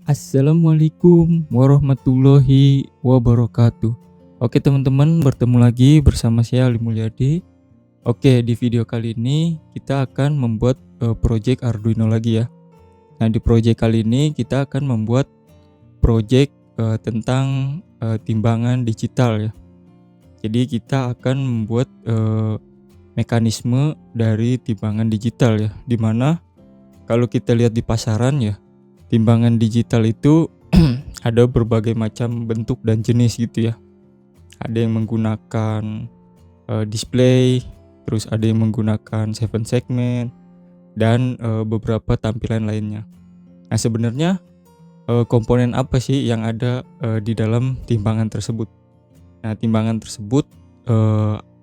Assalamualaikum warahmatullahi wabarakatuh. Oke teman-teman, bertemu lagi bersama saya Ali Mulyadi. Oke, di video kali ini kita akan membuat project Arduino lagi ya. Nah, di project kali ini kita akan membuat project tentang timbangan digital ya. Jadi kita akan membuat mekanisme dari timbangan digital ya, dimana kalau kita lihat di pasaran ya, timbangan digital itu ada berbagai macam bentuk dan jenis gitu ya. Ada yang menggunakan display, terus ada yang menggunakan 7 segment dan beberapa tampilan lainnya. Nah, sebenarnya komponen apa sih yang ada di dalam timbangan tersebut? Nah, timbangan tersebut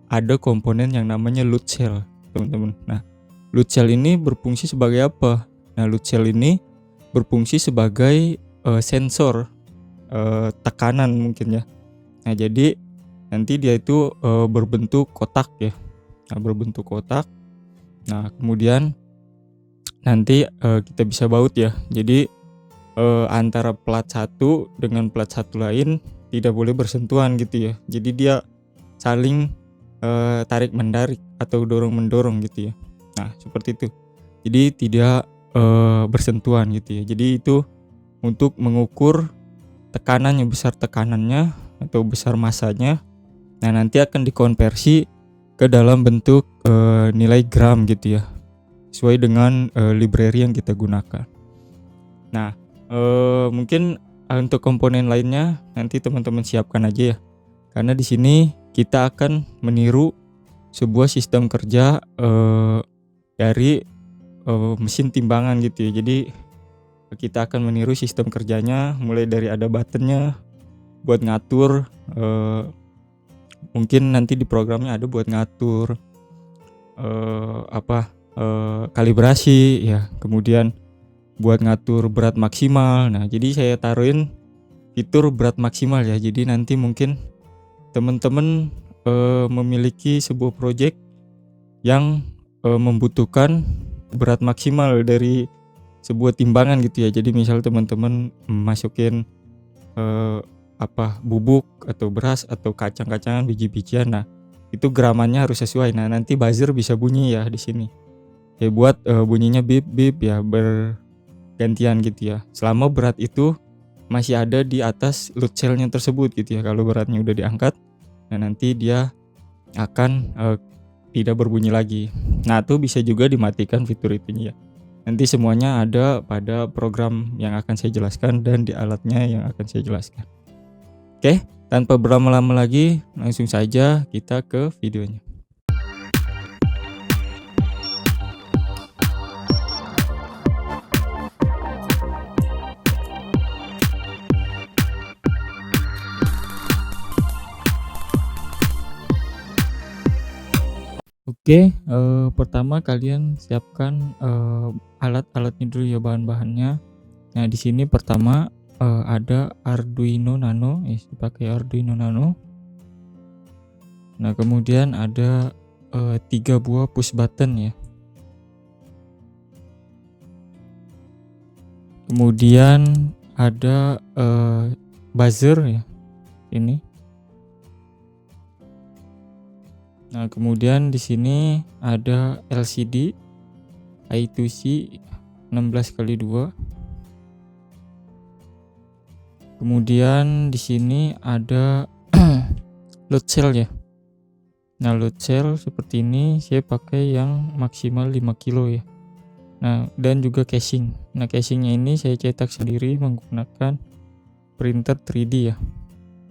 ada komponen yang namanya load cell, teman-teman. Nah, load cell ini berfungsi sebagai apa? Nah, load cell ini berfungsi sebagai sensor tekanan mungkin ya. Nah, jadi nanti dia itu berbentuk kotak ya. Nah, berbentuk kotak. Nah, kemudian nanti kita bisa baut ya. Jadi antara plat satu dengan plat satu lain tidak boleh bersentuhan gitu ya. Jadi dia saling tarik mendarik atau dorong mendorong gitu ya. Nah, seperti itu. Jadi tidak bersentuhan gitu ya. Jadi itu untuk mengukur tekanannya, besar tekanannya atau besar masanya. Nah, nanti akan dikonversi ke dalam bentuk nilai gram gitu ya, sesuai dengan library yang kita gunakan. Nah, mungkin untuk komponen lainnya nanti teman-teman siapkan aja ya, karena di sini kita akan meniru sebuah sistem kerja dari mesin timbangan gitu ya. Jadi kita akan meniru sistem kerjanya, mulai dari ada buttonnya buat ngatur, mungkin nanti di programnya ada buat ngatur kalibrasi ya, kemudian buat ngatur berat maksimal. Nah, jadi saya taruhin fitur berat maksimal ya. Jadi nanti mungkin teman-teman memiliki sebuah project yang membutuhkan berat maksimal dari sebuah timbangan gitu ya. Jadi misal teman-teman masukin bubuk atau beras atau kacang-kacangan, biji-bijian. Nah, itu gramannya harus sesuai. Nah, nanti buzzer bisa bunyi ya di sini. Ya buat bunyinya bip bip ya, bergantian gitu ya. Selama berat itu masih ada di atas load cell-nya tersebut gitu ya. Kalau beratnya udah diangkat, nah nanti dia akan tidak berbunyi lagi. Nah, itu bisa juga dimatikan fitur itunya ya. Nanti semuanya ada pada program yang akan saya jelaskan dan di alatnya yang akan saya jelaskan. Oke, tanpa berlama-lama lagi, langsung saja kita ke videonya. Oke, pertama kalian siapkan alat-alatnya dulu ya, bahan-bahannya. Nah, di sini pertama ada Arduino Nano, pakai Arduino Nano. Nah, kemudian ada 3 buah push button ya. Kemudian ada buzzer ya, ini. Nah, kemudian di sini ada LCD I2C 16x2. Kemudian di sini ada load cell ya. Nah, load cell seperti ini saya pakai yang maksimal 5 kilo ya. Nah, dan juga casing. Nah, casingnya ini saya cetak sendiri menggunakan printer 3D ya.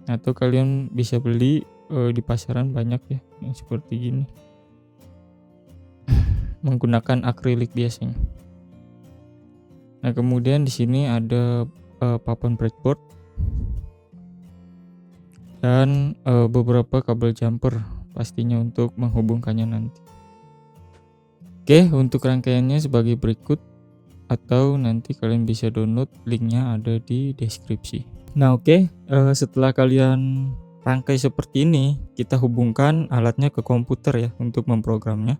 Atau kalian bisa beli di pasaran banyak ya, yang seperti gini. Menggunakan akrilik biasanya. Nah, kemudian di sini ada papan breadboard dan beberapa kabel jumper pastinya untuk menghubungkannya nanti. Oke, untuk rangkaiannya sebagai berikut, atau nanti kalian bisa download, linknya ada di deskripsi. Nah, oke, setelah kalian rangkai seperti ini, kita hubungkan alatnya ke komputer ya untuk memprogramnya.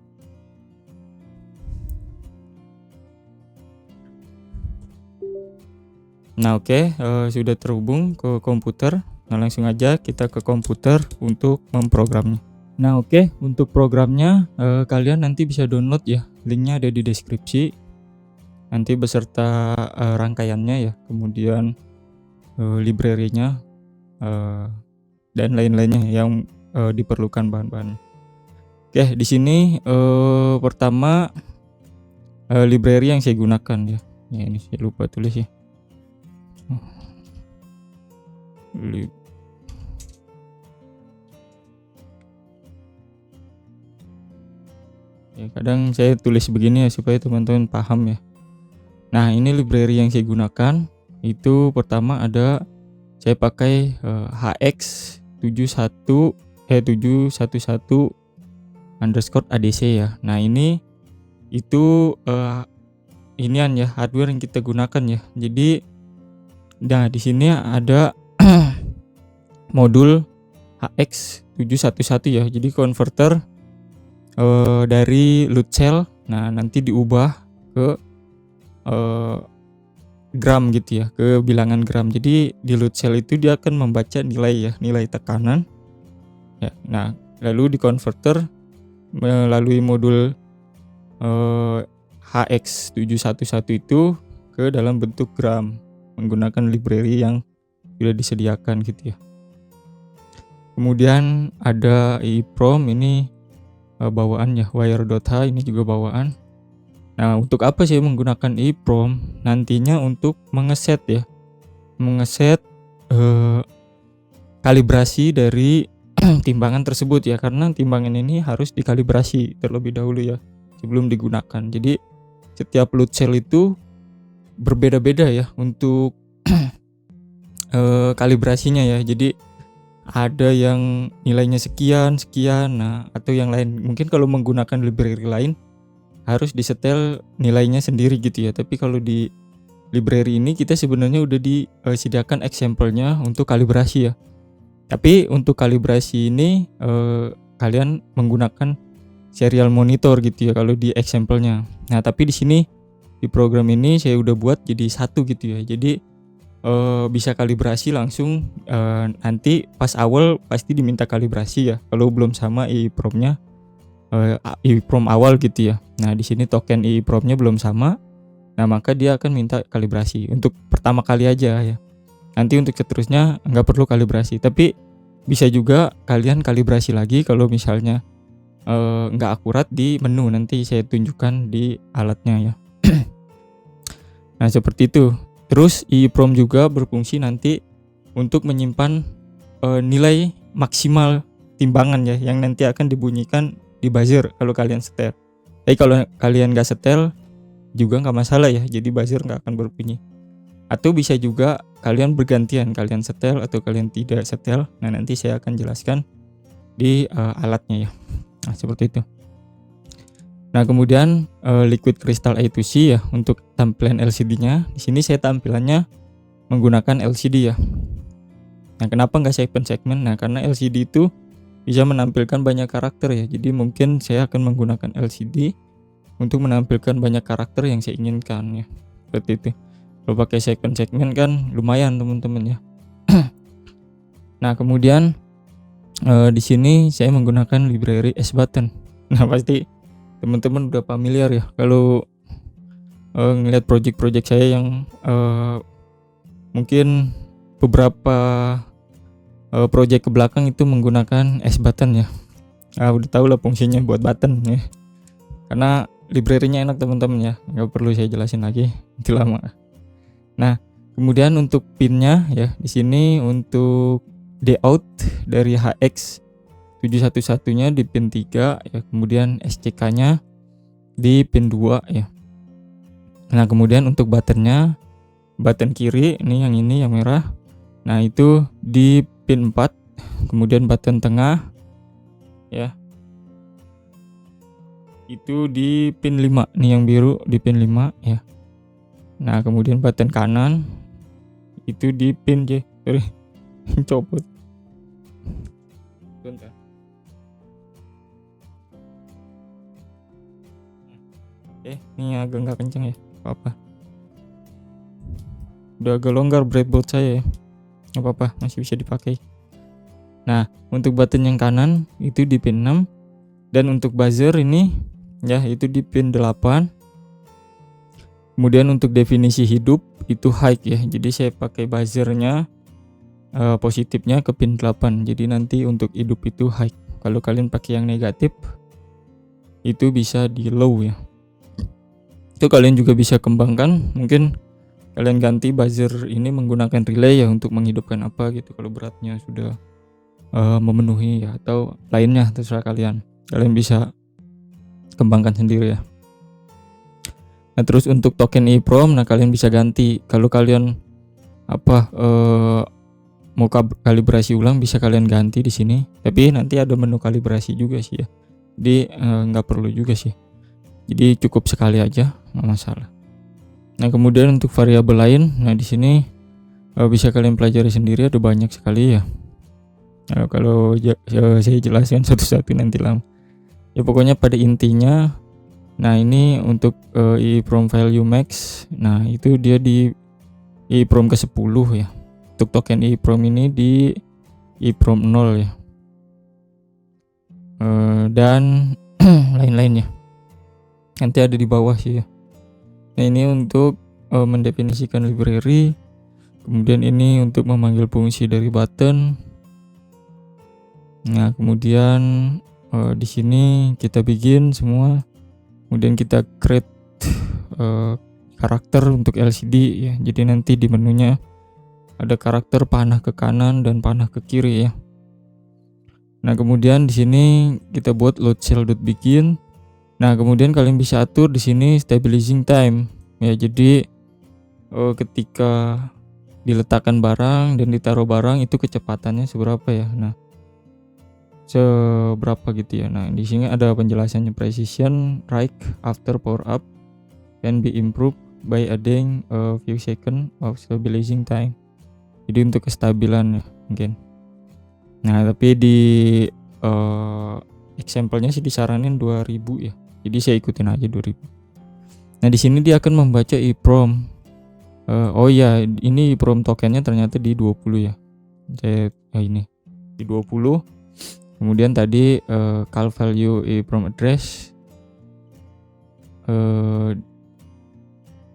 Nah, oke, sudah terhubung ke komputer. Nah, langsung aja kita ke komputer untuk memprogramnya. Nah, oke, untuk programnya kalian nanti bisa download ya. Linknya ada di deskripsi. Nanti beserta rangkaiannya ya, kemudian library-nya dan lain-lainnya yang diperlukan bahan-bahannya. Oke, di sini pertama library yang saya gunakan ya. Ya, ini saya lupa tulis ya. Ya, kadang saya tulis begini ya supaya teman-teman paham ya. Nah, ini library yang saya gunakan itu pertama ada saya pakai HX711 ya. Nah, ini itu inian ya, hardware yang kita gunakan ya. Jadi nah di sini ada modul HX711 ya. Jadi konverter dari load cell, nah nanti diubah ke gram gitu ya, ke bilangan gram. Jadi di load cell itu dia akan membaca nilai ya, nilai tekanan ya. Nah, lalu di konverter melalui modul HX711 itu ke dalam bentuk gram menggunakan library yang sudah disediakan gitu ya. Kemudian ada EEPROM, ini bawaan ya, wire.h ini juga bawaan. Nah, untuk apa sih menggunakan EEPROM? Nantinya untuk mengeset ya, mengeset kalibrasi dari timbangan tersebut ya, karena timbangan ini harus dikalibrasi terlebih dahulu ya sebelum digunakan. Jadi setiap load cell itu berbeda-beda ya untuk kalibrasinya ya. Jadi ada yang nilainya sekian, nah atau yang lain. Mungkin kalau menggunakan library lain harus disetel nilainya sendiri gitu ya. Tapi kalau di library ini kita sebenarnya udah disediakan example-nya untuk kalibrasi ya. Tapi untuk kalibrasi ini kalian menggunakan serial monitor gitu ya kalau di example-nya. Nah, tapi di sini di program ini saya udah buat jadi satu gitu ya. Jadi bisa kalibrasi langsung, nanti pas awal pasti diminta kalibrasi ya kalau belum sama EEPROM-nya, EEPROM awal gitu ya. Nah, di sini token EEPROM-nya belum sama, nah maka dia akan minta kalibrasi untuk pertama kali aja ya. Nanti untuk seterusnya nggak perlu kalibrasi, tapi bisa juga kalian kalibrasi lagi kalau misalnya nggak akurat di menu, nanti saya tunjukkan di alatnya ya. Nah, seperti itu. Terus EEPROM juga berfungsi nanti untuk menyimpan nilai maksimal timbangan ya, yang nanti akan dibunyikan di buzzer kalau kalian setel. Tapi kalau kalian nggak setel juga nggak masalah ya, jadi buzzer nggak akan berbunyi. Atau bisa juga kalian bergantian, kalian setel atau kalian tidak setel. Nah, nanti saya akan jelaskan di alatnya ya. Nah, seperti itu. Nah, kemudian liquid crystal I2C ya untuk tampilan LCD-nya. Di sini saya tampilannya menggunakan LCD ya. Nah, kenapa nggak segmen? Nah, karena LCD itu bisa menampilkan banyak karakter ya. Jadi mungkin saya akan menggunakan LCD untuk menampilkan banyak karakter yang saya inginkan ya. Seperti itu. Kalau pakai segmen kan lumayan teman-teman ya. Nah, kemudian di sini saya menggunakan library SButton. Nah, pasti teman-teman udah familiar ya kalau ngelihat project-project saya yang mungkin beberapa project ke belakang itu menggunakan SButton ya. Udah tahu lah fungsinya buat button ya. Karena library-nya enak teman-teman ya, nggak perlu saya jelasin lagi, itu lama. Nah, kemudian untuk pin-nya ya, di sini untuk D-out dari HX711-nya di pin 3 ya, kemudian SCK-nya di pin 2 ya. Nah, kemudian untuk button-nya, button kiri ini yang merah. Nah, itu di pin 4, kemudian button tengah ya. Itu di pin 5, nih yang biru di pin 5 ya. Nah, kemudian button kanan itu di pin J. Sorry, copot. Bentar. Oke, ini agak nggak kenceng ya, apa-apa. udah agak longgar breadboard saya ya. Gak apa-apa, masih bisa dipakai. Nah, untuk button yang kanan itu di pin 6, dan untuk buzzer ini ya itu di pin 8. Kemudian untuk definisi hidup itu high ya. Jadi saya pakai buzzernya positifnya ke pin 8. Jadi nanti untuk hidup itu high. Kalau kalian pakai yang negatif itu bisa di low ya. Itu kalian juga bisa kembangkan. Mungkin kalian ganti buzzer ini menggunakan relay ya untuk menghidupkan apa gitu kalau beratnya sudah memenuhi ya, atau lainnya terserah kalian bisa kembangkan sendiri ya. Nah terus untuk token EEPROM, nah kalian bisa ganti kalau kalian mau kalibrasi ulang, bisa kalian ganti di sini. Tapi nanti ada menu kalibrasi juga sih ya, jadi nggak perlu juga sih, jadi cukup sekali aja, nggak masalah. Nah kemudian untuk variabel lain, nah di sini bisa kalian pelajari sendiri, ada banyak sekali ya. Nah, kalau saya jelaskan satu-satu nanti lama. Ya pokoknya pada intinya, nah ini untuk EEPROM value max, nah itu dia di EEPROM ke 10 ya. Untuk token EEPROM ini di EEPROM 0 ya. Dan lain-lainnya nanti ada di bawah sih ya. Nah ini untuk mendefinisikan library. Kemudian ini untuk memanggil fungsi dari button. Nah kemudian di sini kita bikin semua. Kemudian kita create karakter untuk LCD ya. Jadi nanti di menunya ada karakter panah ke kanan dan panah ke kiri ya. Nah kemudian di sini kita buat load cell.begin. Nah kemudian kalian bisa atur di sini stabilizing time ya. Jadi ketika diletakkan barang dan ditaruh barang itu kecepatannya seberapa ya. Nah seberapa gitu ya. Nah di sini ada penjelasannya. Precision right after power up can be improved by adding a few seconds of stabilizing time. Jadi untuk kestabilan ya mungkin. Nah tapi di example-nya sih disaranin 2000 ya. Jadi saya ikutin aja 2000. Nah di sini dia akan membaca EEPROM. Oh ya, ini EEPROM tokennya ternyata di 20 ya. Ini di 20. Kemudian tadi call value EEPROM address.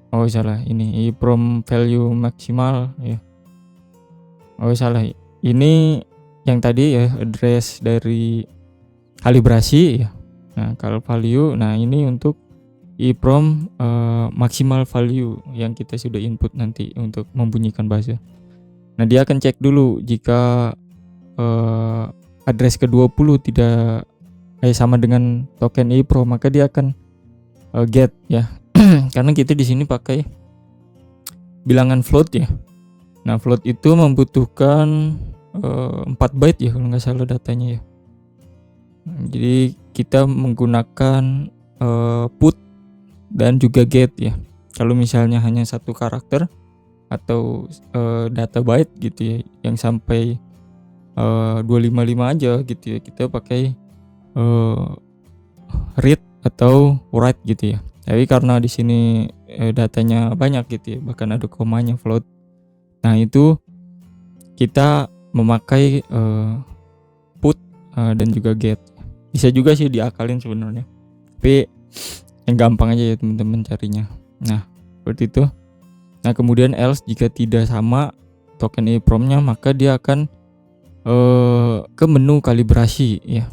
Oh salah, ini EEPROM value maksimal ya. Oh salah, ini yang tadi ya address dari kalibrasi ya. Nah call value, nah ini untuk EEPROM maksimal value yang kita sudah input nanti untuk membunyikan buzzer. Nah dia akan cek dulu jika address ke-20 tidak sama dengan token EEPROM, maka dia akan get ya. Karena kita di sini pakai bilangan float ya. Nah float itu membutuhkan 4 byte ya kalau nggak salah datanya ya. Jadi kita menggunakan put dan juga get ya. Kalau misalnya hanya satu karakter atau data byte gitu ya, yang sampai 255 aja gitu ya, kita pakai read atau write gitu ya. Tapi karena di sini datanya banyak gitu ya, bahkan ada komanya float. Nah itu kita memakai put dan juga get. Bisa juga sih diakalin sebenarnya, tapi yang gampang aja ya teman-teman carinya. Nah seperti itu. Nah kemudian else jika tidak sama token EEPROM-nya, maka dia akan ke menu kalibrasi ya.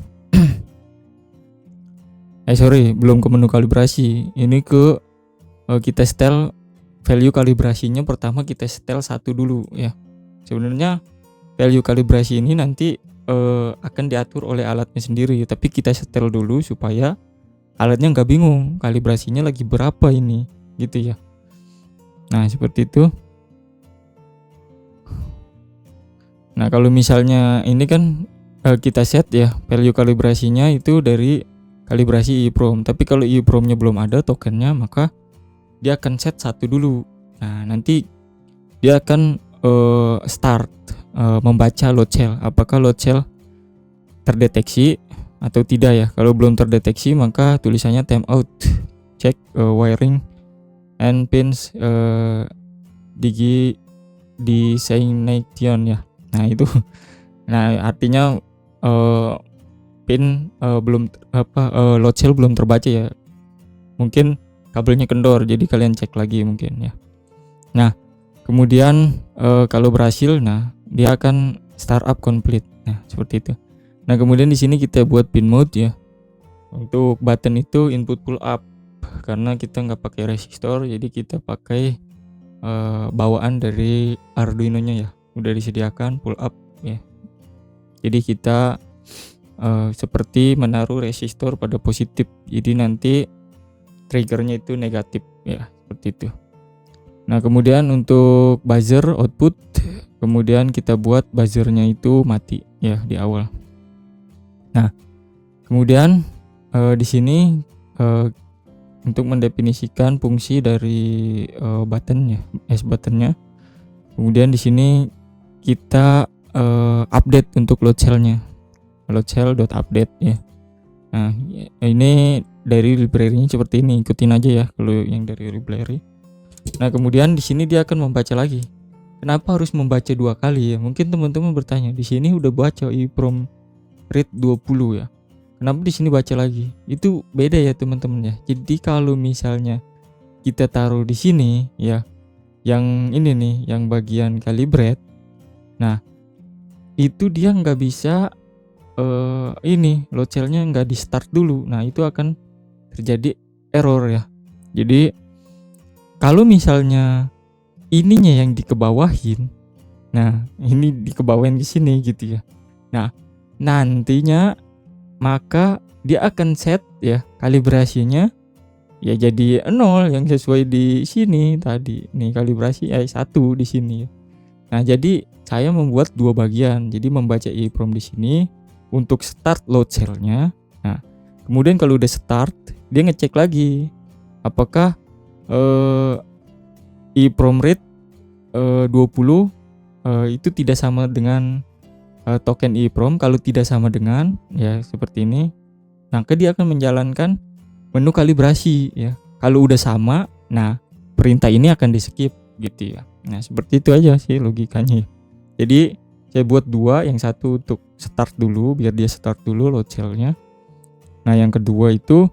Belum ke menu kalibrasi. Ini ke kita setel value kalibrasinya. Pertama kita setel 1 dulu ya. Sebenarnya value kalibrasi ini nanti akan diatur oleh alatnya sendiri, tapi kita setel dulu supaya alatnya nggak bingung kalibrasinya lagi berapa ini gitu ya. Nah seperti itu. Nah kalau misalnya ini kan kita set ya value kalibrasinya itu dari kalibrasi EEPROM, tapi kalau EEPROM-nya belum ada tokennya, maka dia akan set 1 dulu. Nah nanti dia akan start membaca load cell, apakah load cell terdeteksi atau tidak ya. Kalau belum terdeteksi maka tulisannya timeout, check wiring and pins designation ya. Nah itu, nah artinya pin load cell belum terbaca ya. Mungkin kabelnya kendor, jadi kalian cek lagi mungkin ya. Nah kemudian kalau berhasil, nah dia akan startup complete. Nah seperti itu. Nah kemudian di sini kita buat pin mode ya. Untuk button itu input pull up, karena kita nggak pakai resistor, jadi kita pakai bawaan dari Arduino-nya ya, udah disediakan pull up ya. Jadi kita seperti menaruh resistor pada positif, jadi nanti triggernya itu negatif ya, seperti itu. Nah kemudian untuk buzzer output, kemudian kita buat buzzernya itu mati ya di awal. Nah kemudian di sini untuk mendefinisikan fungsi dari buttonnya, buttonnya. Kemudian di sini kita update untuk load cell-nya, load cell.update ya. Nah ini dari library-nya seperti ini, ikutin aja ya kalau yang dari library. Nah kemudian di sini dia akan membaca lagi. Kenapa harus membaca 2 kali ya? Mungkin teman-teman bertanya, di sini udah baca EEPROM read 20 ya. Kenapa di sini baca lagi? Itu beda ya teman-teman ya. Jadi kalau misalnya kita taruh di sini ya, yang ini nih, yang bagian calibrate, nah itu dia nggak bisa ini load cell-nya nggak di start dulu. Nah itu akan terjadi error ya. Jadi kalau misalnya ininya yang dikebawahin, nah ini dikebawahin di sini gitu ya. Nah nantinya maka dia akan set ya kalibrasinya ya jadi 0 yang sesuai di sini tadi. Nih kalibrasi 1 di sini. Nah, jadi saya membuat 2 bagian. Jadi membaca EEPROM di sini untuk start load cell-nya. Nah, kemudian kalau udah start, dia ngecek lagi apakah EEPROM read 20 itu tidak sama dengan token EEPROM. Kalau tidak sama dengan ya seperti ini, maka dia akan menjalankan menu kalibrasi ya. Kalau udah sama, nah perintah ini akan di skip gitu ya. Nah seperti itu aja sih logikanya. Jadi saya buat 2, yang satu untuk start dulu biar dia start dulu load cell-nya. Nah yang kedua itu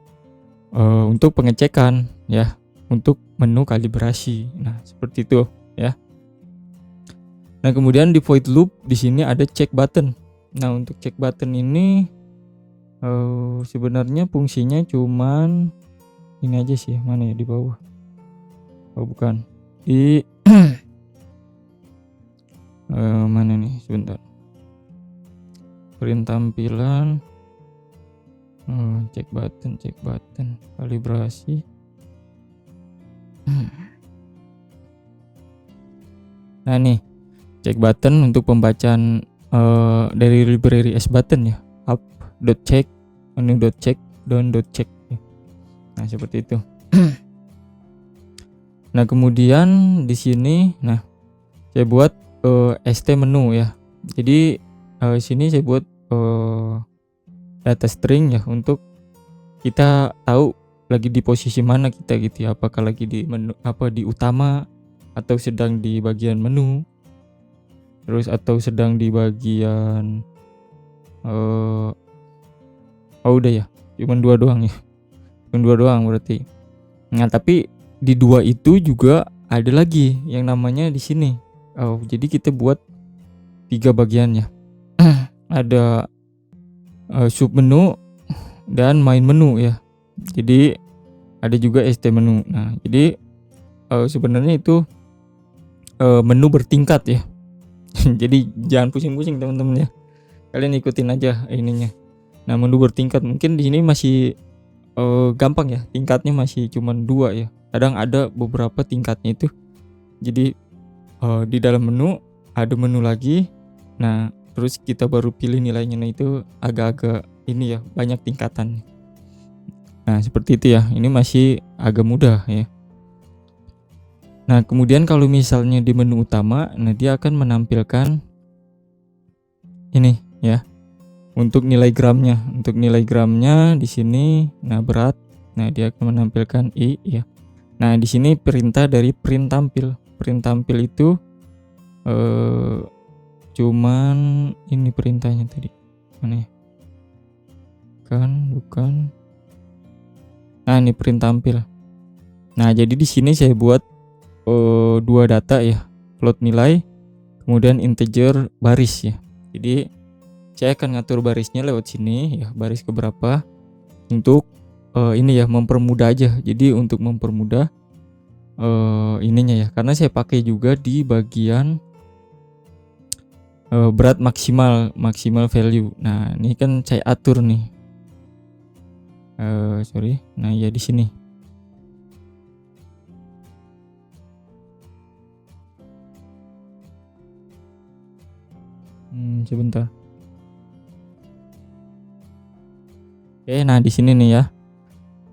untuk pengecekan ya, untuk menu kalibrasi. Nah seperti itu ya. Nah kemudian di void loop di sini ada check button. Nah untuk check button ini sebenarnya fungsinya cuman ini aja sih. Mana ya, di bawah? Oh bukan, di mana nih, sebentar. Print tampilan, check button kalibrasi. Nah nih check button untuk pembacaan dari library sbutton ya, up.check, menu.check, down.check ya. Nah seperti itu. Nah kemudian di sini, nah saya buat st menu ya. Jadi sini saya buat data string ya, untuk kita tahu lagi di posisi mana kita gitu ya, apakah lagi di menu di utama atau sedang di bagian menu, terus atau sedang di bagian udah ya, cuma 2 doang ya, cuma 2 doang berarti. Nah tapi di 2 itu juga ada lagi yang namanya di sini. Jadi kita buat 3 bagiannya. Ada sub menu dan main menu ya. Jadi ada juga st menu. Nah jadi sebenarnya itu menu bertingkat ya. Jadi jangan pusing-pusing teman-teman ya, kalian ikutin aja ininya. Nah menu bertingkat mungkin di sini masih gampang ya, tingkatnya masih cuman 2 ya. Kadang ada beberapa tingkatnya itu. Jadi di dalam menu ada menu lagi. Nah terus kita baru pilih nilainya. Nah itu agak-agak ini ya, banyak tingkatannya. Nah seperti itu ya, ini masih agak mudah ya. Nah kemudian kalau misalnya di menu utama, nah dia akan menampilkan ini ya, untuk nilai gramnya. Untuk nilai gramnya di sini, nah berat, nah dia akan menampilkan I ya. Nah di sini perintah dari print tampil. Print tampil itu Cuman ini perintahnya tadi mana ya, bukan. Nah, ini print tampil. Nah, jadi di sini saya buat dua data ya, float nilai kemudian integer baris ya. Jadi saya akan ngatur barisnya lewat sini ya, baris keberapa untuk ini ya, mempermudah aja. Jadi untuk mempermudah ininya ya, karena saya pakai juga di bagian berat maksimal value. Nah, ini kan saya atur nih. Nah ya di sini. Sebentar. Oke, nah di sini nih ya.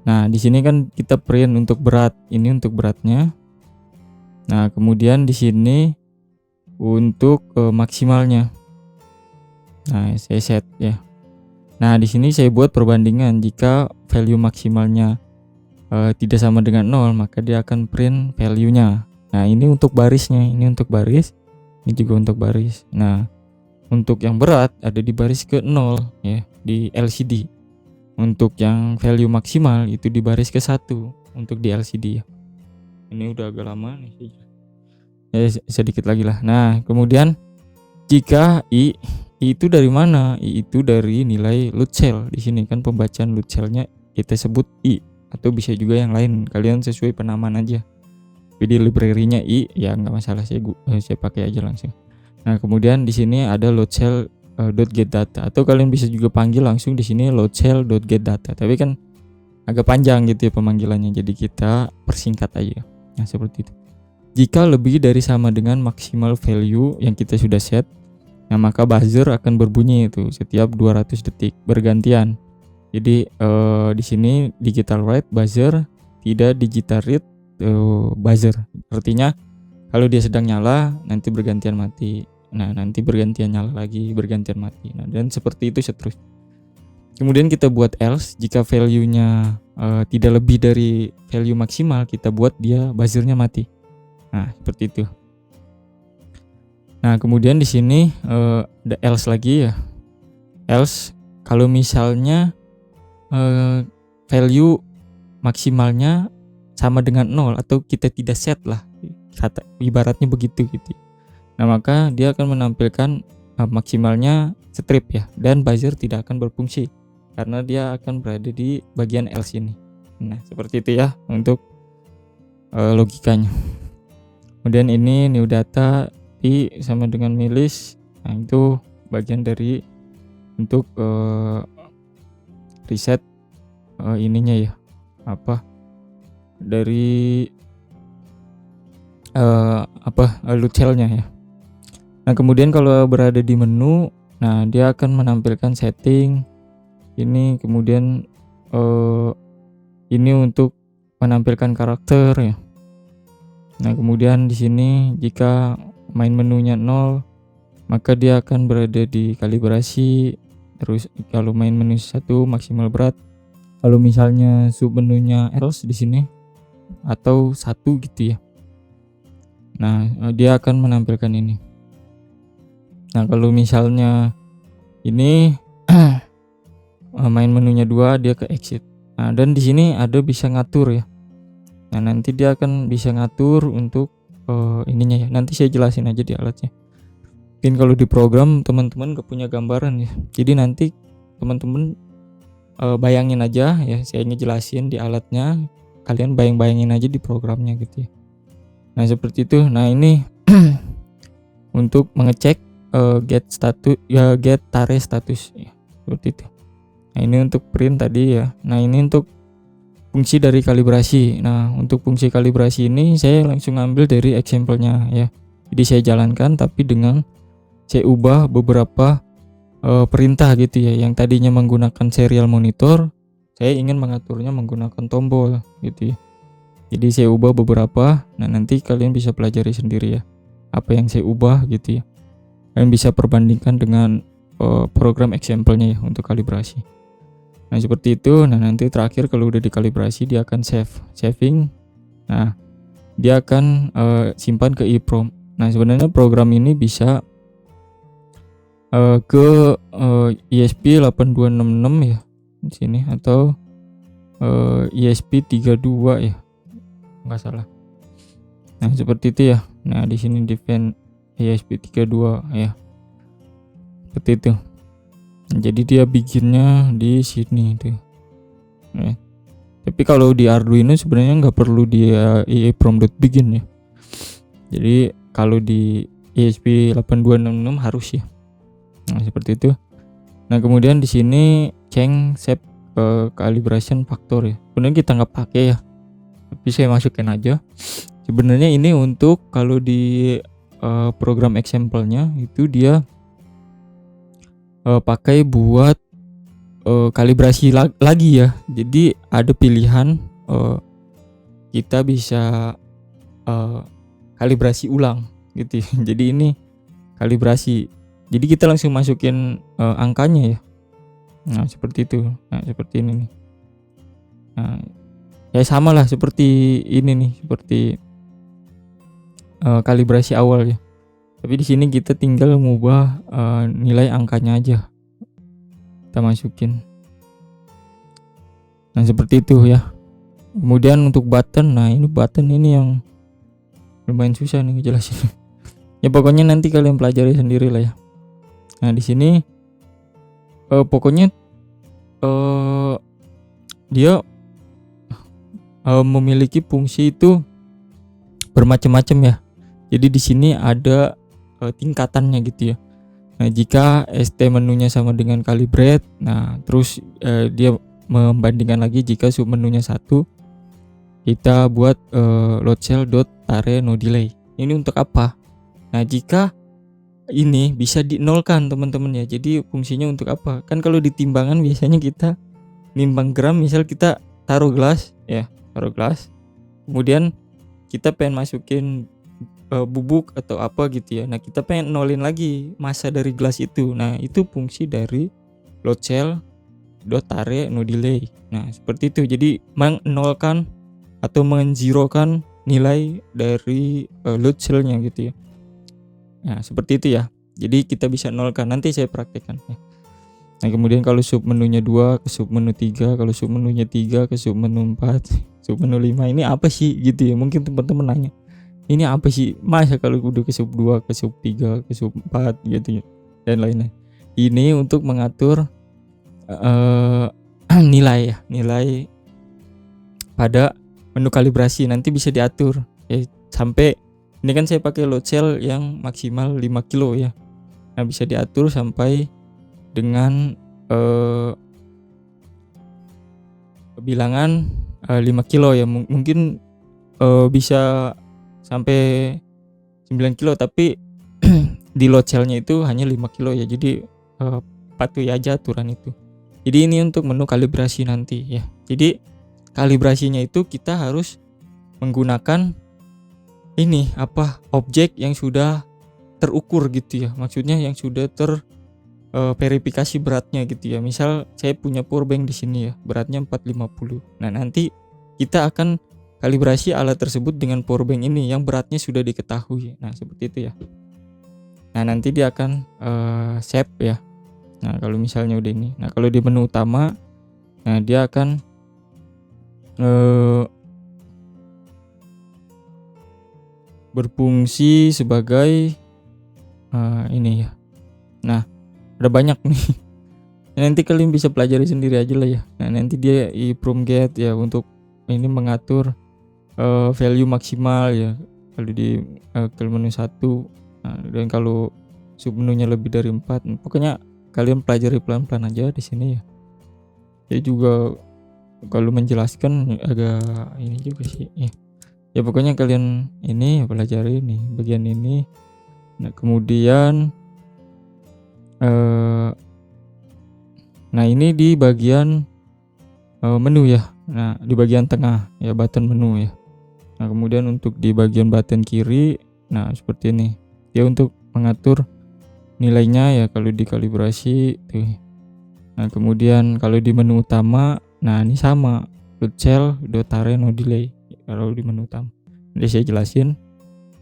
Nah, di sini kan kita print untuk berat. Ini untuk beratnya. Nah, kemudian di sini untuk maksimalnya. Nah, saya set ya. Nah, di sini saya buat perbandingan. Jika value maksimalnya tidak sama dengan 0, maka dia akan print value-nya. Nah, ini untuk barisnya, ini untuk baris, ini juga untuk baris. Nah, untuk yang berat ada di baris ke 0 ya, di LCD. Untuk yang value maksimal itu di baris ke 1 untuk di LCD ya. Ini udah agak lama nih. Sedikit lagi lah. Nah, kemudian jika I itu dari mana? I itu dari nilai load cell. Di sini kan pembacaan load cell-nya kita sebut I, atau bisa juga yang lain. Kalian sesuai penamaan aja. Jadi library-nya I ya nggak masalah, saya pakai aja langsung. Nah, kemudian di sini ada load cell .get data, atau kalian bisa juga panggil langsung di sini load cell .get data. Tapi kan agak panjang gitu ya pemanggilannya. Jadi kita persingkat aja. Nah, seperti itu. Jika lebih dari sama dengan maksimal value yang kita sudah set, nah maka buzzer akan berbunyi itu setiap 200 detik bergantian. Jadi di sini digital write buzzer, tidak digital read buzzer. Artinya kalau dia sedang nyala nanti bergantian mati. Nah, nanti bergantian nyala lagi, bergantian mati. Nah, dan seperti itu seterusnya. Kemudian kita buat else, jika value-nya tidak lebih dari value maksimal, kita buat dia buzzernya mati. Nah, seperti itu. Nah, kemudian di sini ada else lagi ya. Else kalau misalnya value maksimalnya sama dengan 0 atau kita tidak set lah, kata ibaratnya begitu gitu. Nah, maka dia akan menampilkan maksimalnya strip ya, dan buzzer tidak akan berfungsi karena dia akan berada di bagian else ini. Nah, seperti itu ya untuk logikanya. Kemudian ini new data I sama dengan milis. Nah, itu bagian dari untuk reset ininya ya, apa dari load cell-nya ya. Nah, kemudian kalau berada di menu, nah dia akan menampilkan setting ini, kemudian ini untuk menampilkan karakter ya. Nah, kemudian di sini jika main menunya 0, maka dia akan berada di kalibrasi. Terus kalau main menu 1 maksimal berat. Kalau misalnya sub menunya else di sini atau 1 gitu ya. Nah, dia akan menampilkan ini. Nah, kalau misalnya ini main menunya 2, dia ke exit. Nah, dan di sini ada bisa ngatur ya. Nah, nanti dia akan bisa ngatur untuk ininya ya. Nanti saya jelasin aja di alatnya. Mungkin kalau di program teman-teman gak punya gambaran ya. Jadi nanti teman-teman bayangin aja ya, saya ngejelasin di alatnya, kalian bayangin aja di programnya gitu ya. Nah, seperti itu. Nah, ini untuk mengecek get status ya, get tare status ya, seperti itu. Nah, ini untuk print tadi ya. Nah, ini untuk fungsi dari kalibrasi. Nah, untuk fungsi kalibrasi ini saya langsung ambil dari example-nya ya. Jadi saya jalankan tapi dengan saya ubah beberapa perintah gitu ya. Yang tadinya menggunakan serial monitor, saya ingin mengaturnya menggunakan tombol gitu ya. Jadi saya ubah beberapa. Nah, nanti kalian bisa pelajari sendiri ya apa yang saya ubah gitu ya. Kalian bisa perbandingkan dengan program example-nya ya untuk kalibrasi. Nah, seperti itu. Nah, nanti terakhir kalau udah dikalibrasi dia akan saving. Nah, dia akan simpan ke EEPROM. Nah, sebenarnya program ini bisa ke ESP8266 ya di sini, atau ESP32 ya, nggak salah. Nah, seperti itu ya. Nah, di sini defend ESP32 ya. Seperti itu. Jadi dia bikinnya di sini tuh. Ya. Tapi kalau di Arduino sebenarnya nggak perlu dia EEPROM.begin ya. Jadi kalau di ESP8266 harus ya. Nah, seperti itu. Nah, kemudian di sini change shape calibration factor ya. Sebenarnya kita nggak pakai ya. Tapi saya masukin aja. Sebenarnya ini untuk kalau di program example-nya itu dia pakai buat kalibrasi lagi ya. Jadi ada pilihan kita bisa kalibrasi ulang gitu ya. Jadi ini kalibrasi. Jadi kita langsung masukin angkanya ya. Nah, seperti itu. Nah, seperti ini nih. Nah, ya sama lah seperti ini nih, seperti kalibrasi awal ya. Tapi di sini kita tinggal mengubah nilai angkanya aja. Kita masukin. Nah, seperti itu ya. Kemudian untuk button, nah ini button ini yang lumayan susah nih ngejelasin. Ya pokoknya nanti kalian pelajari sendiri lah ya. Nah, di sini pokoknya dia memiliki fungsi itu bermacam-macam ya. Jadi di sini ada tingkatannya gitu ya. Nah, jika ST menunya sama dengan calibrate, nah terus dia membandingkan lagi jika sub menunya 1, kita buat load cell dot tare no delay. Ini untuk apa? Nah, jika ini bisa dinolkan teman-teman ya. Jadi fungsinya untuk apa? Kan kalau di timbangan biasanya kita nimbang gram, misal kita taruh gelas ya, taruh gelas. Kemudian kita pengen masukin bubuk atau apa gitu ya. Nah, kita pengen nolin lagi massa dari gelas itu. Nah, itu fungsi dari load cell dot tare no delay. Nah, seperti itu. Jadi menolkan atau menzerokan nilai dari load cell-nya gitu ya. Nah, seperti itu ya. Jadi kita bisa nolkan. Nanti saya praktekkan ya. Nah, kemudian kalau sub menunya 2 ke sub menu 3, kalau sub menunya 3 ke sub menu 4, sub menu 5, ini apa sih gitu ya. Mungkin teman-teman nanya, ini apa sih? Masa kalau udah ke sub 2, ke sub 3, ke sub 4 gitu ya, dan lain-lain. Ini untuk mengatur nilai ya, nilai pada menu kalibrasi. Nanti bisa diatur ya, sampai ini kan saya pakai load cell yang maksimal 5 kilo ya. Nah, bisa diatur sampai dengan bilangan 5 kilo ya. Mungkin bisa sampai 9 kilo, tapi di load cell-nya itu hanya 5 kilo ya. Jadi patuhi aja aturan itu. Jadi ini untuk menu kalibrasi nanti ya. Jadi kalibrasinya itu kita harus menggunakan ini objek yang sudah terukur gitu ya. Maksudnya yang sudah verifikasi beratnya gitu ya. Misal saya punya powerbank di sini ya, beratnya 450. Nah, nanti kita akan kalibrasi alat tersebut dengan powerbank ini yang beratnya sudah diketahui. Nah, seperti itu ya. Nah, nanti dia akan save ya. Nah, kalau misalnya udah ini. Nah, kalau di menu utama, nah dia akan berfungsi sebagai ini ya. Nah, ada banyak nih. Nanti kalian bisa pelajari sendiri aja lah ya. Nah, nanti dia EEPROM get ya untuk ini mengatur value maksimal ya. Kalau di menu 1, nah, dan kalau sub menunya lebih dari 4, pokoknya kalian pelajari pelan-pelan aja di sini ya. Saya juga kalau menjelaskan agak ini juga sih ya. Ya pokoknya kalian ini pelajari nih bagian ini. Nah, kemudian nah ini di bagian menu ya. Nah, di bagian tengah ya, button menu ya. Nah, kemudian untuk di bagian button kiri, nah seperti ini. Dia untuk mengatur nilainya ya kalau dikalibrasi tuh. Nah, kemudian kalau di menu utama, nah ini sama, load cell dot tare no delay kalau di menu utama. Jadi saya jelasin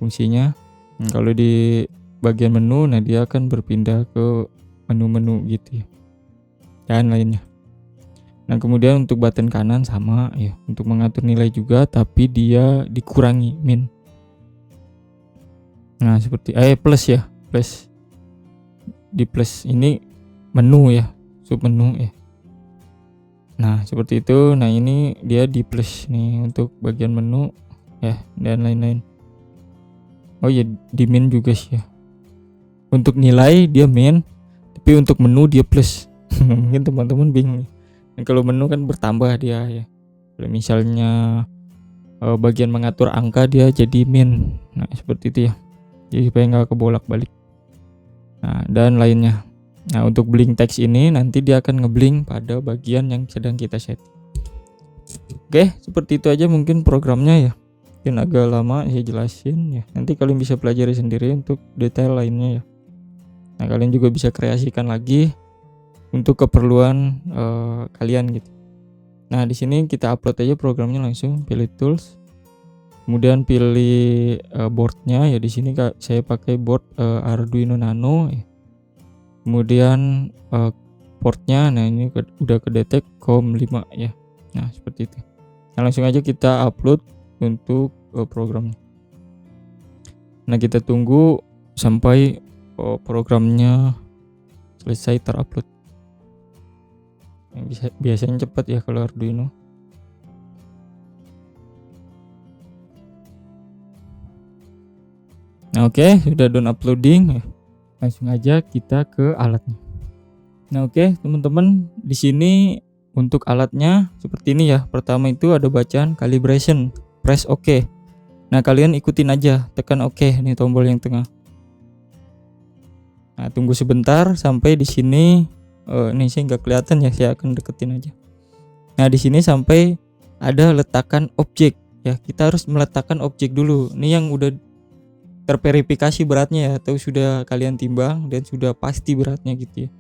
fungsinya. Kalau di bagian menu, nah dia akan berpindah ke menu-menu gitu ya, dan lainnya. Nah kemudian untuk button kanan sama ya, untuk mengatur nilai juga, tapi dia dikurangi min. Nah seperti plus ya, plus di plus ini menu ya, sub menu ya. Nah seperti itu. Nah ini dia di plus nih untuk bagian menu ya, dan lain-lain. Oh ya, di min juga sih ya. Untuk nilai dia min, tapi untuk menu dia plus. Mungkin teman-teman bingung. Dan kalau menu kan bertambah dia ya. Kalau misalnya bagian mengatur angka dia jadi min. Nah seperti itu ya. Jadi supaya nggak kebolak-balik. Nah dan lainnya. Nah untuk blink text ini nanti dia akan ngeblink pada bagian yang sedang kita set. Oke, seperti itu aja mungkin programnya ya. Mungkin agak lama saya jelasin ya. Nanti kalian bisa pelajari sendiri untuk detail lainnya ya. Nah kalian juga bisa kreasikan lagi untuk keperluan kalian gitu. Nah di sini kita upload aja programnya langsung, pilih tools, kemudian pilih boardnya ya. Di sini saya pakai board Arduino Nano ya. Kemudian portnya, nah ini udah kedetek COM5 ya. Nah seperti itu. Nah langsung aja kita upload untuk programnya. Nah kita tunggu sampai programnya selesai terupload. Biasanya cepat ya kalau Arduino. Nah oke, sudah done uploading ya. Langsung aja kita ke alatnya. Nah oke teman-teman, di sini untuk alatnya seperti ini ya. Pertama itu ada bacaan calibration, press OK. Nah kalian ikutin aja, tekan OK nih tombol yang tengah. Nah tunggu sebentar sampai di sini. Ini saya nggak kelihatan ya, saya akan deketin aja. Nah di sini sampai ada letakkan objek ya. Kita harus meletakkan objek dulu. Ini yang udah terverifikasi beratnya ya, atau sudah kalian timbang dan sudah pasti beratnya gitu ya.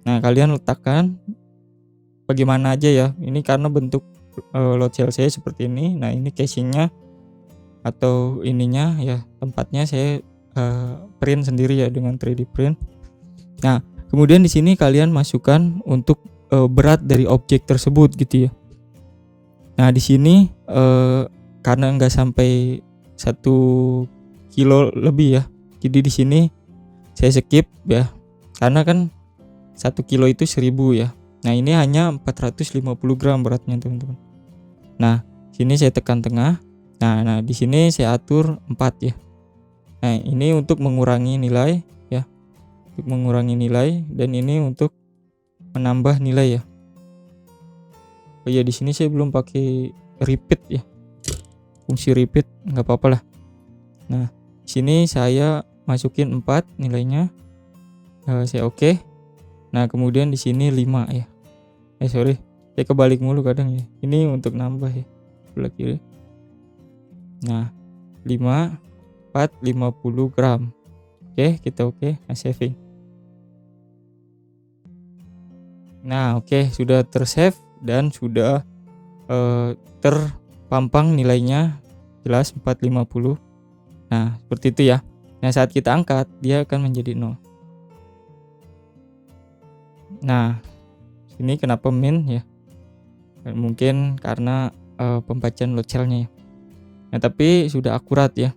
Nah kalian letakkan bagaimana aja ya. Ini karena bentuk load cell saya seperti ini. Nah ini casingnya atau ininya ya, tempatnya saya print sendiri ya dengan 3D print. Nah kemudian di sini kalian masukkan untuk berat dari objek tersebut gitu ya. Nah di sini karena nggak sampai 1 kilo lebih ya, jadi di sini saya skip ya, karena kan 1 kilo itu 1000 ya. Nah ini hanya 450 gram beratnya teman-teman. Nah sini saya tekan tengah. Nah di sini saya atur 4 ya. Nah ini untuk mengurangi nilai ya, untuk mengurangi nilai, dan ini untuk menambah nilai ya. Oh ya di sini saya belum pakai repeat ya, fungsi repeat, nggak apa-apa lah. Nah sini saya masukin 4 nilainya, saya oke. Nah kemudian di sini 5 ya. Sorry, saya kebalik mulu kadang ya. Ini untuk nambah ya, sebelah kiri. Nah 5, 4, 50 gram. Oke, kita oke. Nah saving. Nah oke, sudah tersave dan sudah terpampang nilainya, jelas 450. Nah seperti itu ya. Nah saat kita angkat dia akan menjadi 0. Nah ini kenapa min ya, mungkin karena pembacaan load cell-nya ya. Nah tapi sudah akurat ya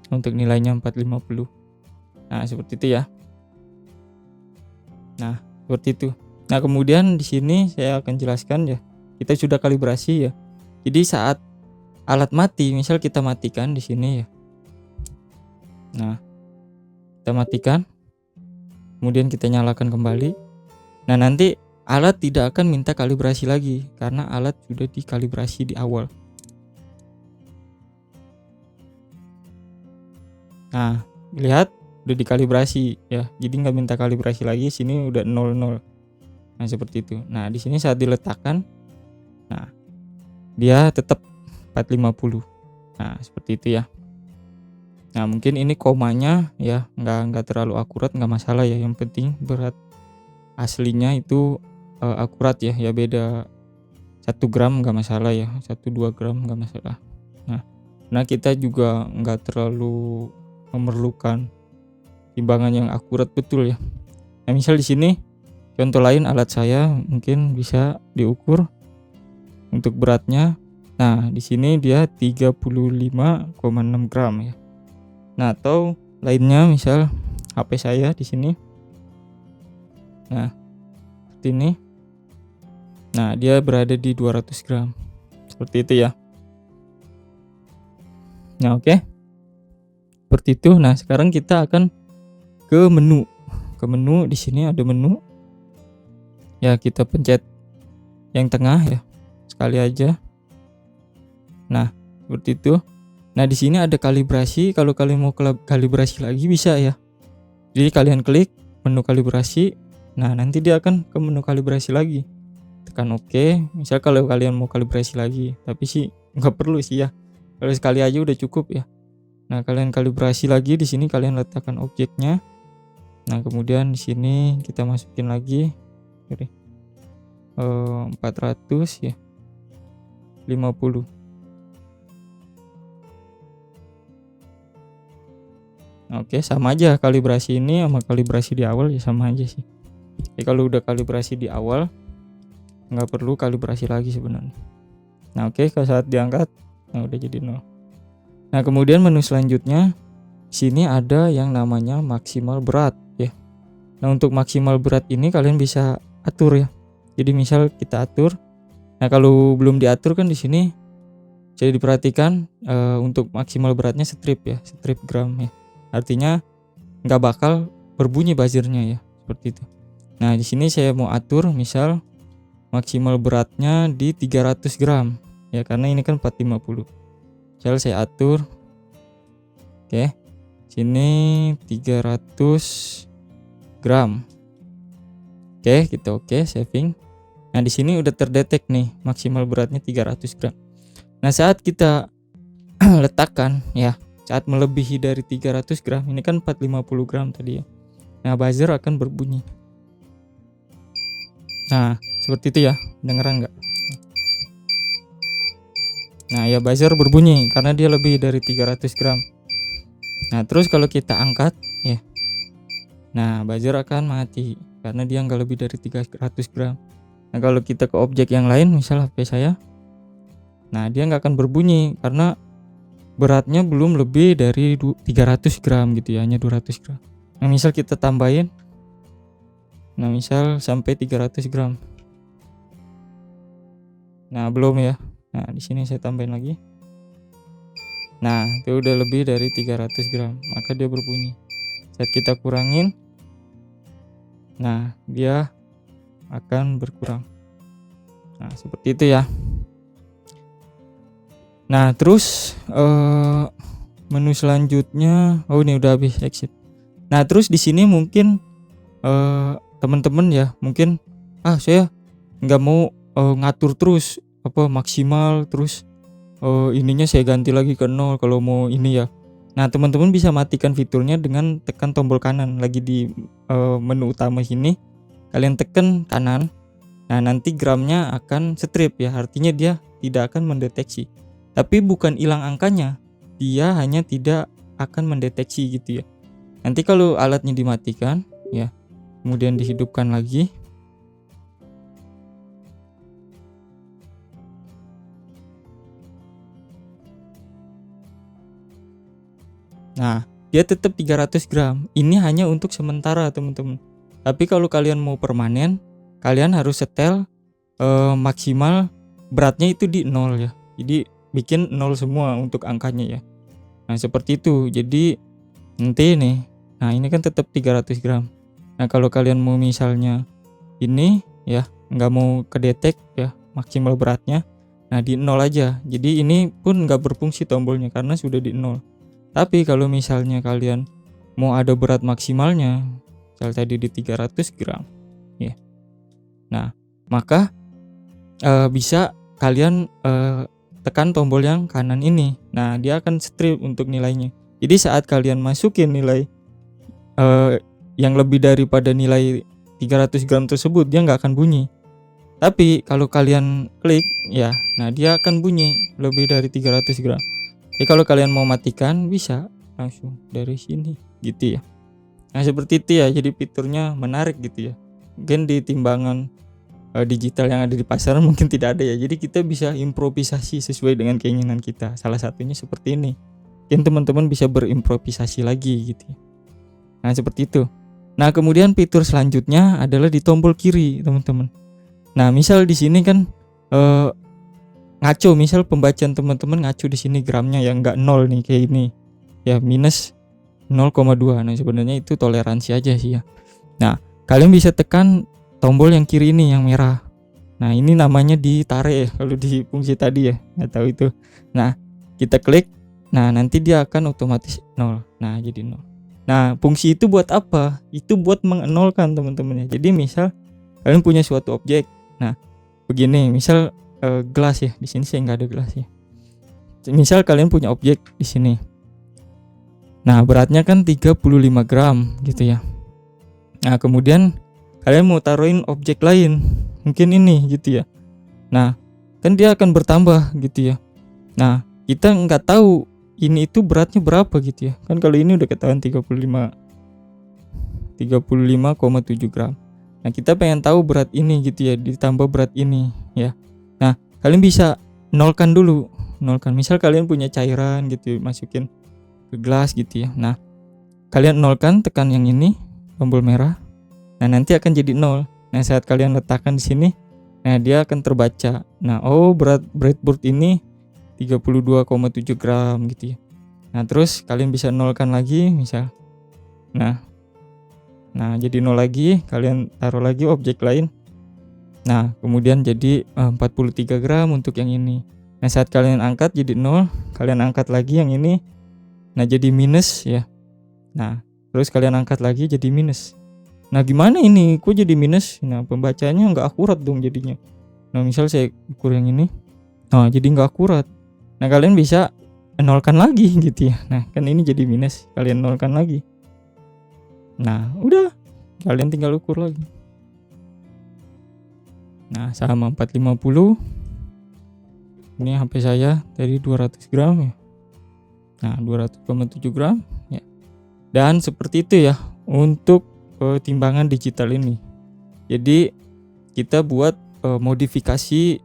untuk nilainya 450. Nah seperti itu ya. Nah seperti itu. Nah kemudian di sini saya akan jelaskan ya, kita sudah kalibrasi ya. Jadi saat alat mati, misal kita matikan di sini ya. Nah kita matikan, kemudian kita nyalakan kembali. Nah nanti alat tidak akan minta kalibrasi lagi karena alat sudah dikalibrasi di awal. Nah lihat udah dikalibrasi ya, jadi nggak minta kalibrasi lagi. Sini udah 00. Nah seperti itu. Nah di sini saat diletakkan, nah dia tetap 450. Nah seperti itu ya. Nah mungkin ini komanya ya nggak terlalu akurat, nggak masalah ya. Yang penting berat aslinya itu akurat ya. Ya beda 1 gram nggak masalah ya, 1-2 gram nggak masalah. Nah kita juga nggak terlalu memerlukan timbangan yang akurat betul ya. Nah, misal di sini contoh lain, alat saya mungkin bisa diukur untuk beratnya. Nah, di sini dia 35,6 gram ya. Nah, atau lainnya misal HP saya di sini. Nah, seperti ini. Nah, dia berada di 200 gram. Seperti itu ya. Nah, oke. Seperti itu. Nah, sekarang kita akan ke menu. Ke menu, di sini ada menu. Ya, kita pencet yang tengah ya. Sekali aja. Nah, seperti itu. Nah, di sini ada kalibrasi. Kalau kalian mau kalibrasi lagi bisa ya. Jadi kalian klik menu kalibrasi. Nah, nanti dia akan ke menu kalibrasi lagi. Tekan OK. Misal kalau kalian mau kalibrasi lagi, tapi sih nggak perlu sih ya. Kalau sekali aja udah cukup ya. Nah, kalian kalibrasi lagi, di sini kalian letakkan objeknya. Nah, kemudian di sini kita masukin lagi 400 ya. 50. Oke, sama aja kalibrasi ini sama kalibrasi di awal ya, sama aja sih. Jadi kalau udah kalibrasi di awal nggak perlu kalibrasi lagi sebenarnya. Nah, oke, kalau saat diangkat, nah udah jadi 0. Nah, kemudian menu selanjutnya sini ada yang namanya maksimal berat ya. Nah, untuk maksimal berat ini kalian bisa atur ya. Jadi misal kita atur. Nah, kalau belum diatur kan di sini jadi diperhatikan untuk maksimal beratnya strip ya, strip gram ya. Artinya nggak bakal berbunyi buzzernya ya, seperti itu. Nah, di sini saya mau atur misal maksimal beratnya di 300 gram ya, karena ini kan 450. Misal saya atur, oke, sini 300 gram. Oke, kita oke, saving. Nah, di sini udah terdetek nih maksimal beratnya 300 gram. Nah, saat kita letakkan ya, saat melebihi dari 300 gram, ini kan 450 gram tadi ya. Nah, buzzer akan berbunyi. Nah, seperti itu ya, dengeran nggak? Nah, ya buzzer berbunyi karena dia lebih dari 300 gram. Nah, terus kalau kita angkat ya, nah buzzer akan mati karena dia nggak lebih dari 300 gram. Nah, kalau kita ke objek yang lain, misal HP saya, nah dia nggak akan berbunyi karena beratnya belum lebih dari 300 gram gitu ya, hanya 200 gram. Nah, misal kita tambahin, nah misal sampai 300 gram. Nah, belum ya. Nah, di sini saya tambahin lagi. Nah, itu udah lebih dari 300 gram, maka dia berbunyi. Saat kita kurangin, nah dia akan berkurang. Nah, seperti itu ya. Nah, terus menu selanjutnya, oh ini udah habis, exit. Nah, terus di sini mungkin teman-teman ya, mungkin saya nggak mau ngatur terus apa maksimal, terus ininya saya ganti lagi ke 0 kalau mau ini ya. Nah, teman-teman bisa matikan fiturnya dengan tekan tombol kanan lagi di menu utama sini. Kalian tekan kanan. Nah, nanti gramnya akan strip ya, artinya dia tidak akan mendeteksi. Tapi bukan hilang angkanya, dia hanya tidak akan mendeteksi gitu ya. Nanti kalau alatnya dimatikan ya, kemudian dihidupkan lagi. Nah, dia tetap 300 gram. Ini hanya untuk sementara, teman-teman. Tapi kalau kalian mau permanen, kalian harus setel maksimal beratnya itu di 0 ya. Jadi bikin 0 semua untuk angkanya ya. Nah, seperti itu. Jadi nanti nih, nah ini kan tetap 300 gram. Nah, kalau kalian mau misalnya ini ya, nggak mau kedetek ya maksimal beratnya, nah di 0 aja. Jadi ini pun nggak berfungsi tombolnya karena sudah di 0. Tapi kalau misalnya kalian mau ada berat maksimalnya, misal tadi di 300 gram ya. Nah, maka bisa kalian tekan tombol yang kanan ini. Nah, dia akan strip untuk nilainya. Jadi saat kalian masukin nilai yang lebih daripada nilai 300 gram tersebut, dia nggak akan bunyi. Tapi kalau kalian klik ya, nah dia akan bunyi lebih dari 300 gram. Jadi kalau kalian mau matikan bisa. langsung dari sini gitu ya. Nah seperti itu ya, jadi fiturnya menarik gitu ya. Mungkin di timbangan digital yang ada di pasaran mungkin tidak ada ya. Jadi kita bisa improvisasi sesuai dengan keinginan kita. Salah satunya seperti ini. Mungkin teman-teman bisa berimprovisasi lagi gitu ya. Nah seperti itu. Nah kemudian fitur selanjutnya adalah di tombol kiri teman-teman. Nah misal di sini kan ngaco, misal pembacaan teman-teman ngaco di sini gramnya yang enggak 0 nih kayak ini. Ya minus 0,2. Nah sebenarnya itu toleransi aja sih ya. Nah kalian bisa tekan tombol yang kiri ini yang merah. Nah ini namanya ditarik ya kalau di fungsi tadi ya, nggak tahu itu. Nah kita klik, nah nanti dia akan otomatis 0. Nah jadi 0. Nah fungsi itu buat apa? Itu buat mengenolkan teman-teman ya. Jadi misal kalian punya suatu objek, nah begini, misal gelas ya, di sini saya nggak ada gelas ya. Misal kalian punya objek di sini. Nah beratnya kan 35 gram gitu ya. Nah kemudian kalian mau taruhin objek lain, mungkin ini gitu ya. Nah kan dia akan bertambah gitu ya. Nah kita nggak tahu ini itu beratnya berapa gitu ya. Kan kalau ini udah ketahuan 35,7 gram. Nah kita pengen tahu berat ini gitu ya, ditambah berat ini ya. Nah kalian bisa nolkan dulu, nolkan. Misal kalian punya cairan gitu, masukin ke gelas gitu ya. Nah kalian nolkan, tekan yang ini tombol merah. Nah nanti akan jadi 0. Nah saat kalian letakkan di sini, nah dia akan terbaca. Nah berat breadboard ini 32,7 gram gitu ya. Nah terus kalian bisa nolkan lagi misal. Nah jadi 0 lagi, kalian taruh lagi objek lain. Nah kemudian jadi 43 gram untuk yang ini. Nah saat kalian angkat jadi 0, kalian angkat lagi yang ini. Nah jadi minus ya. Nah terus kalian angkat lagi jadi minus. Nah gimana ini, kok jadi minus? Nah pembacanya nggak akurat dong jadinya. Nah misal saya ukur yang ini, nah jadi nggak akurat. Nah kalian bisa nolkan lagi gitu ya. Nah kan ini jadi minus, kalian nolkan lagi. Nah udah, kalian tinggal ukur lagi. Nah sama 450. Ini HP saya tadi 200 gram ya. Nah 200,7 gram ya. Dan seperti itu ya untuk timbangan digital ini. Jadi kita buat modifikasi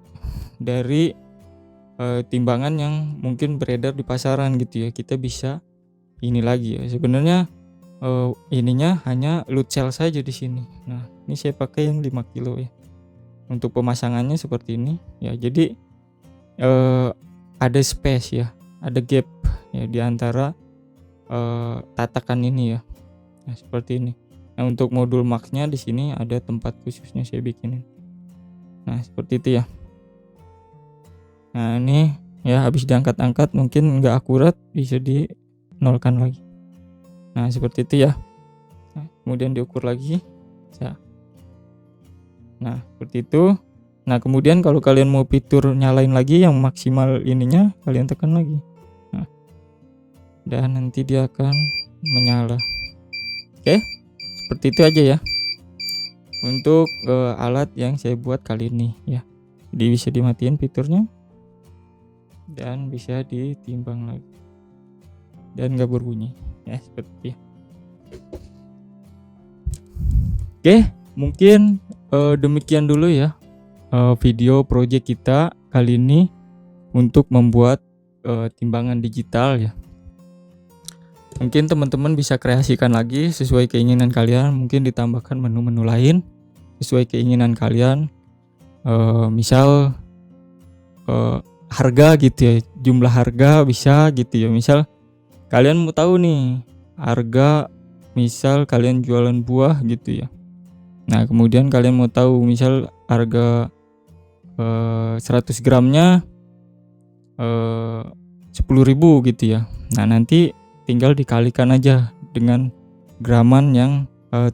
dari timbangan yang mungkin beredar di pasaran gitu ya. Kita bisa ini lagi ya. Sebenarnya ininya hanya load cell saja di sini. Nah ini saya pakai yang 5 kilo ya. Untuk pemasangannya seperti ini ya. Jadi ada space ya, ada gap ya di antara tatakan ini ya. Nah seperti ini. Nah untuk modul max-nya di sini ada tempat khususnya saya bikinin. Nah seperti itu ya. Nah ini ya habis diangkat-angkat mungkin nggak akurat, bisa dinolkan lagi. Nah seperti itu ya. Nah, kemudian diukur lagi. Nah seperti itu. Nah kemudian kalau kalian mau fitur nyalain lagi yang maksimal ininya, kalian tekan lagi. Nah, dan nanti dia akan menyala. Oke, seperti itu aja ya untuk alat yang saya buat kali ini ya. Jadi bisa dimatiin fiturnya dan bisa ditimbang lagi dan nggak berbunyi ya, seperti itu. Oke, mungkin demikian dulu ya video project kita kali ini untuk membuat timbangan digital ya. Mungkin teman-teman bisa kreasikan lagi sesuai keinginan kalian, mungkin ditambahkan menu-menu lain sesuai keinginan kalian. Misal harga gitu ya, jumlah harga bisa gitu ya. Misal kalian mau tahu nih harga, misal kalian jualan buah gitu ya. Nah kemudian kalian mau tahu misal harga 100 gramnya 10.000 gitu ya. Nah nanti tinggal dikalikan aja dengan graman yang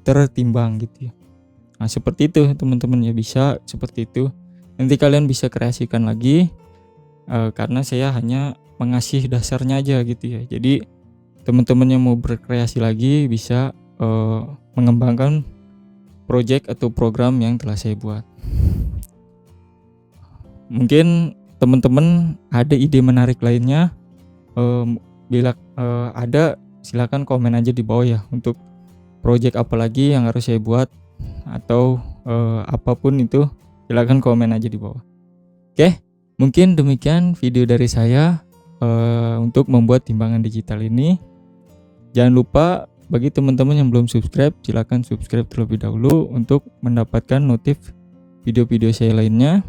tertimbang gitu ya. Nah seperti itu teman-teman ya, bisa seperti itu. Nanti kalian bisa kreasikan lagi karena saya hanya mengasih dasarnya aja gitu ya. Jadi teman-teman yang mau berkreasi lagi bisa mengembangkan project atau program yang telah saya buat. Mungkin teman-teman ada ide menarik lainnya, bila ada Silahkan komen aja di bawah ya untuk project apa lagi yang harus saya buat atau apapun itu, silahkan komen aja di bawah. Oke, mungkin demikian video dari saya untuk membuat timbangan digital ini. Jangan lupa bagi teman-teman yang belum subscribe, silahkan subscribe terlebih dahulu untuk mendapatkan notif video-video saya lainnya.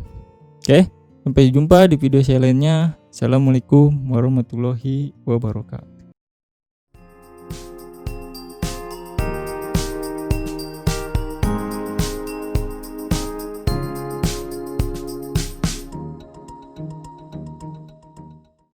Oke, sampai jumpa di video saya lainnya. Assalamualaikum warahmatullahi wabarakatuh.